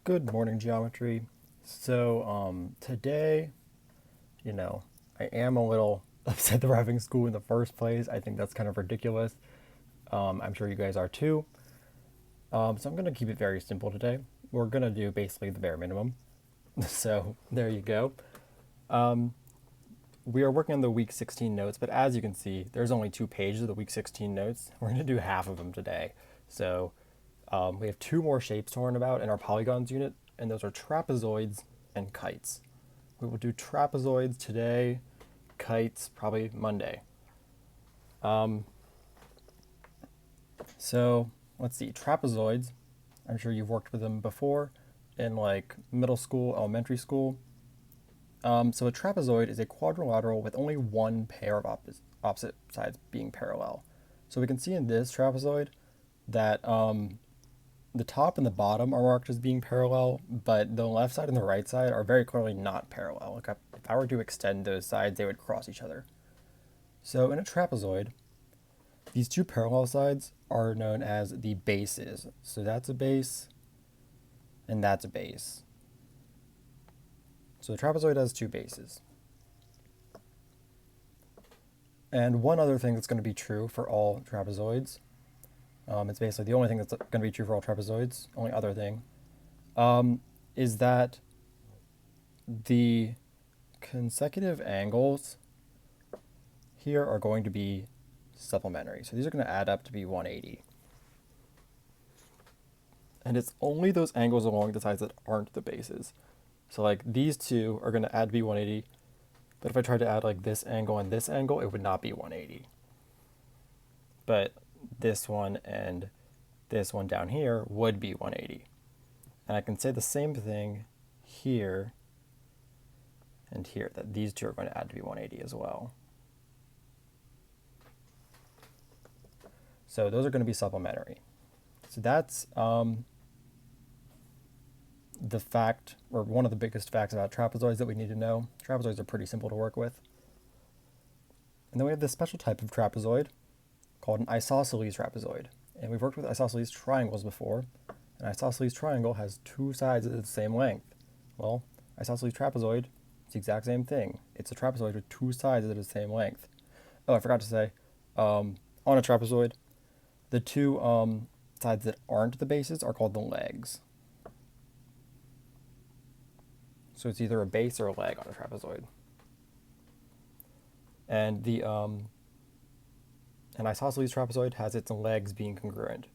Good morning, geometry. Today, I am a little upset that we're having school in the first place. I think that's kind of ridiculous. I'm sure you guys are too. So I'm going to keep it very simple today. We're going to do basically the bare minimum. So there you go. We are working on the week 16 notes, but as you can see, there's only 2 pages of the week 16 notes. We're going to do half of them today. We have two more shapes to learn about in our polygons unit, and those are trapezoids and kites. We will do trapezoids today, kites probably Monday. So let's see, trapezoids. I'm sure you've worked with them before in like middle school, elementary school. So a trapezoid is a quadrilateral with only one pair of opposite sides being parallel. So we can see in this trapezoid that the top and the bottom are marked as being parallel, but the left side and the right side are very clearly not parallel. Like if I were to extend those sides, they would cross each other. So in a trapezoid, these two parallel sides are known as the bases. So that's a base, and that's a base. So the trapezoid has two bases. And one other thing that's going to be true for all trapezoids, it's basically the only thing that's going to be true for all trapezoids, only other thing, is that the consecutive angles here are going to be supplementary. So these are going to add up to be 180. And it's only those angles along the sides that aren't the bases. So like these two are going to add to be 180, but if I tried to add like this angle and this angle, it would not be 180. But this one and this one down here would be 180. And I can say the same thing here and here, that these two are going to add to be 180 as well. So those are going to be supplementary. So that's the fact, or one of the biggest facts about trapezoids that we need to know. Trapezoids are pretty simple to work with. And then we have this special type of trapezoid called an isosceles trapezoid. And we've worked with isosceles triangles before. An isosceles triangle has two sides of the same length. Well, isosceles trapezoid, it's the exact same thing. It's a trapezoid with two sides that are the same length. Oh, I forgot to say, on a trapezoid, the two sides that aren't the bases are called the legs. So it's either a base or a leg on a trapezoid. And an isosceles trapezoid has its legs being congruent.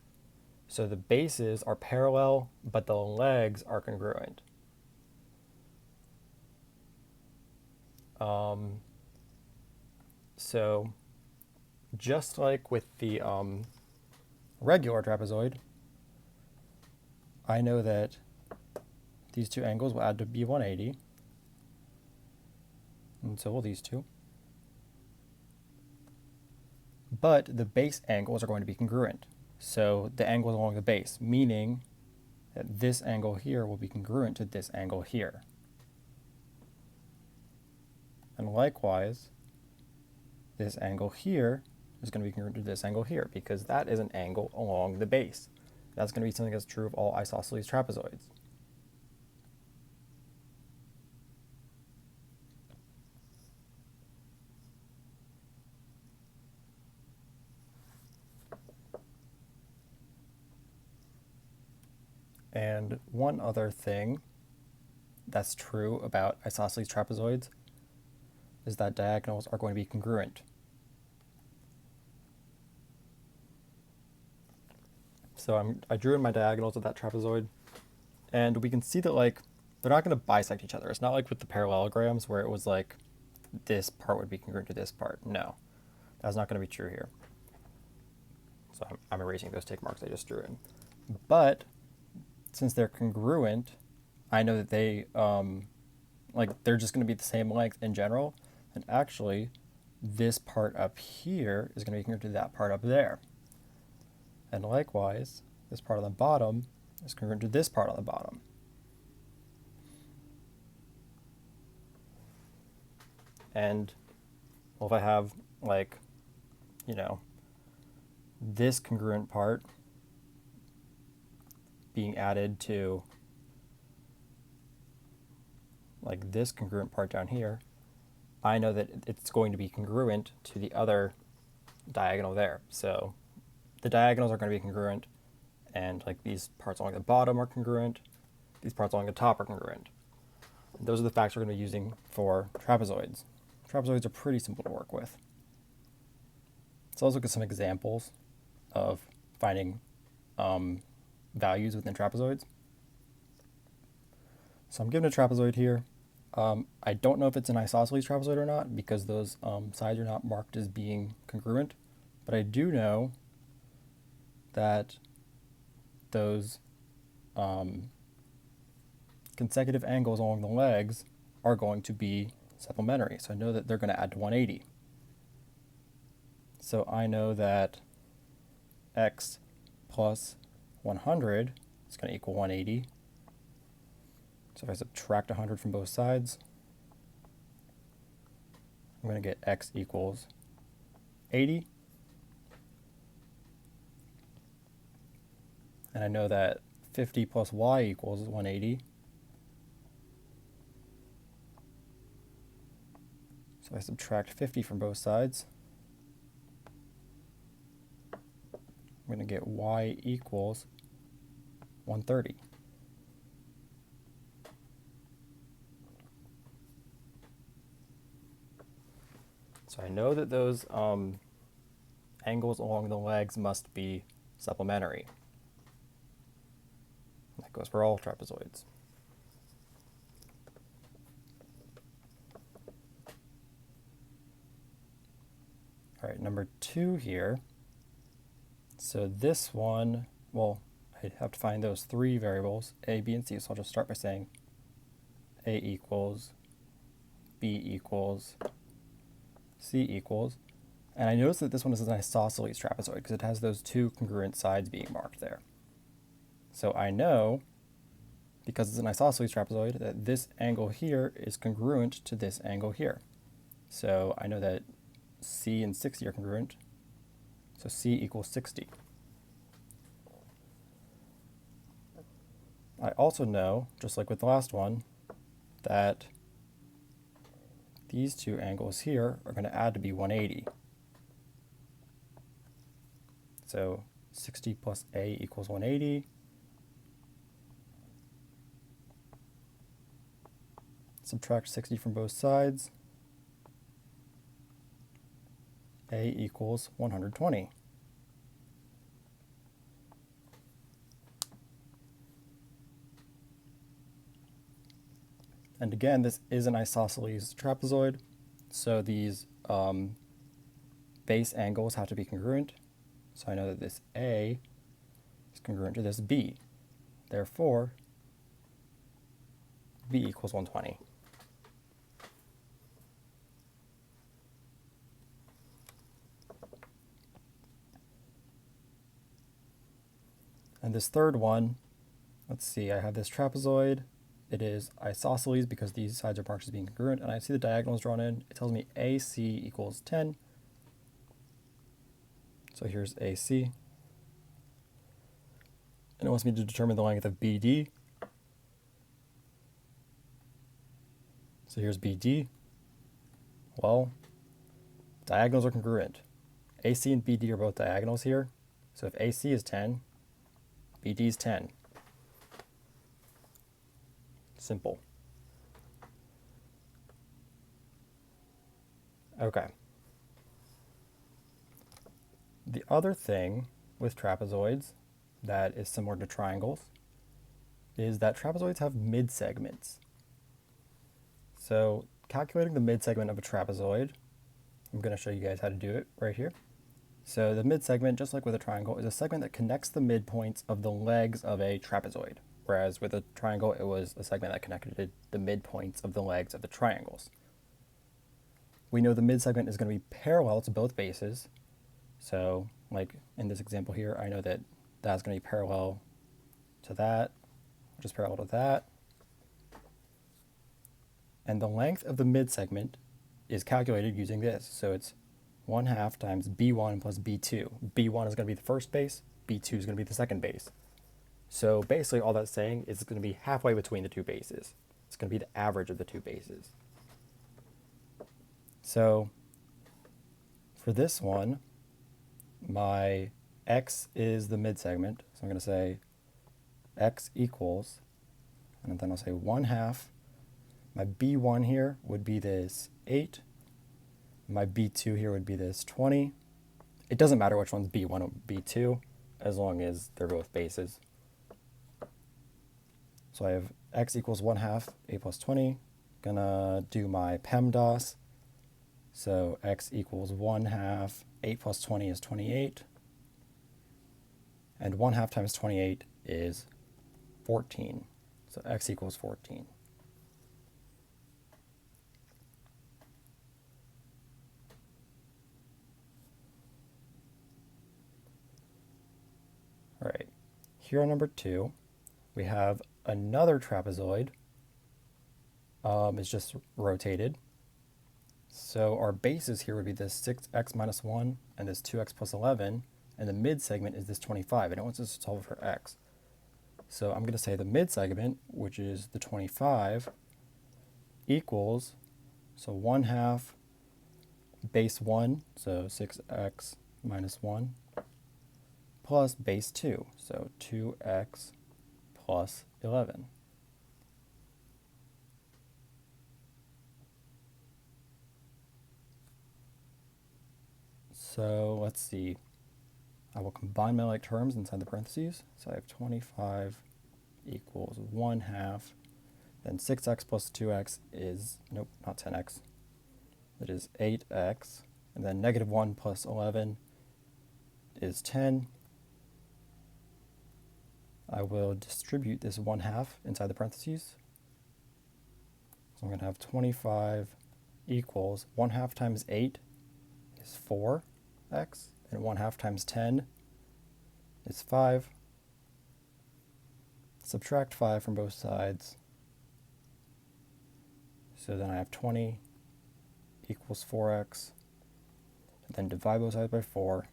So the bases are parallel, but the legs are congruent. So just like with the regular trapezoid, I know that these two angles will add to be 180, and so will these two. But the base angles are going to be congruent. So the angles along the base, meaning that this angle here will be congruent to this angle here. And likewise, this angle here is going to be congruent to this angle here, because that is an angle along the base. That's going to be something that's true of all isosceles trapezoids. And one other thing that's true about isosceles trapezoids is that diagonals are going to be congruent. So I drew in my diagonals of that trapezoid, and we can see that like they're not going to bisect each other. It's not like with the parallelograms where it was like this part would be congruent to this part. No, that's not going to be true here. So I'm erasing those tick marks I just drew in. But since they're congruent, I know that they're just going to be the same length in general. And actually, this part up here is going to be congruent to that part up there. And likewise, this part on the bottom is congruent to this part on the bottom. And well, if I have this congruent part being added to like this congruent part down here, I know that it's going to be congruent to the other diagonal there. So the diagonals are going to be congruent, and like these parts along the bottom are congruent, these parts along the top are congruent. And those are the facts we're going to be using for trapezoids. Trapezoids are pretty simple to work with. So let's look at some examples of finding values within trapezoids. So I'm given a trapezoid here. I don't know if it's an isosceles trapezoid or not because those sides are not marked as being congruent, but I do know that those consecutive angles along the legs are going to be supplementary. So I know that they're going to add to 180. So I know that x plus 100 is going to equal 180. So if I subtract 100 from both sides, I'm going to get x equals 80. And I know that 50 plus y equals 180. So I subtract 50 from both sides. I'm going to get y equals 130. So I know that those angles along the legs must be supplementary. That goes for all trapezoids. All right, number 2 here. So this one, well, I have to find those 3 variables, a, b, and c. So I'll just start by saying a equals, b equals, c equals. And I notice that this one is an isosceles trapezoid because it has those 2 congruent sides being marked there. So I know, because it's an isosceles trapezoid, that this angle here is congruent to this angle here. So I know that c and 60 are congruent. So c equals 60. I also know, just like with the last one, that these 2 angles here are going to add to be 180. So 60 plus a equals 180. Subtract 60 from both sides. A equals 120. And again, this is an isosceles trapezoid, so these base angles have to be congruent. So I know that this A is congruent to this B. Therefore, B equals 120. And this third one, let's see, I have this trapezoid. It is isosceles because these sides are marked as being congruent, and I see the diagonals drawn in. It tells me AC equals 10. So here's AC. And it wants me to determine the length of BD. So here's BD. Well, diagonals are congruent. AC and BD are both diagonals here. So if AC is 10, BD is 10. Simple. Okay. The other thing with trapezoids that is similar to triangles is that trapezoids have mid-segments. So calculating the mid-segment of a trapezoid, I'm going to show you guys how to do it right here. So the mid-segment, just like with a triangle, is a segment that connects the midpoints of the legs of a trapezoid. Whereas with a triangle, it was a segment that connected the midpoints of the legs of the triangles. We know the mid-segment is going to be parallel to both bases. So, like in this example here, I know that that's going to be parallel to that, which is parallel to that. And the length of the mid-segment is calculated using this. So it's 1/2 times B1 plus B2. B1 is going to be the first base, B2 is going to be the second base. So basically all that's saying is it's going to be halfway between the 2 bases. It's going to be the average of the two bases. So for this one, my x is the midsegment. So I'm going to say x equals, and then I'll say 1/2. My b1 here would be this 8. My b2 here would be this 20. It doesn't matter which one's b1 or b2, as long as they're both bases. So I have x equals 1/2, 8 plus 20. Gonna do my PEMDAS. So x equals 1/2, 8 plus 20 is 28. And 1/2 times 28 is 14. So x equals 14. All right, here on number 2, we have another trapezoid. It's just rotated. So our bases here would be this 6x minus 1 and this 2x plus 11, and the mid segment is this 25, and it wants us to solve for x. So I'm going to say the mid segment, which is the 25, equals, so 1/2 base 1, so 6x minus 1, plus base 2, so 2x plus 11. So let's see. I will combine my like terms inside the parentheses. So I have 25 equals 1/2. Then 6x plus 2x is, nope, not 10x. It is 8x. And then negative 1 plus 11 is 10. I will distribute this 1/2 inside the parentheses. So I'm going to have 25 equals 1/2 times 8 is 4x, and 1/2 times 10 is 5. Subtract 5 from both sides. So then I have 20 equals 4x. And then divide both sides by 4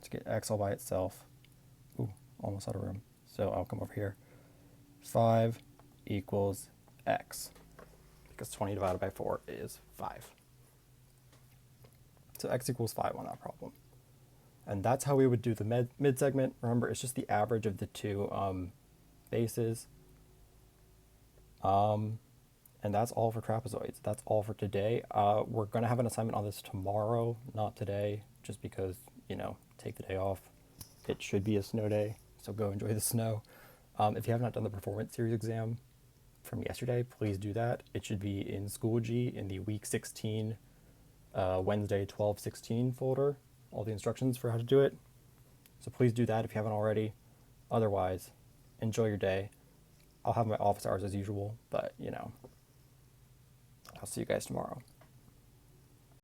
to get x all by itself. Ooh, almost out of room. So I'll come over here. 5 equals x, because 20 divided by 4 is 5. So x equals 5 on that problem. And that's how we would do the mid segment. Remember, it's just the average of the two bases. And that's all for trapezoids. That's all for today. We're going to have an assignment on this tomorrow, not today, just because, take the day off. It should be a snow day, so go enjoy the snow. If you have not done the performance series exam from yesterday, please do that. It should be in Schoology in the week 16, Wednesday 12/16 folder, all the instructions for how to do it. So please do that if you haven't already. Otherwise, enjoy your day. I'll have my office hours as usual, but I'll see you guys tomorrow.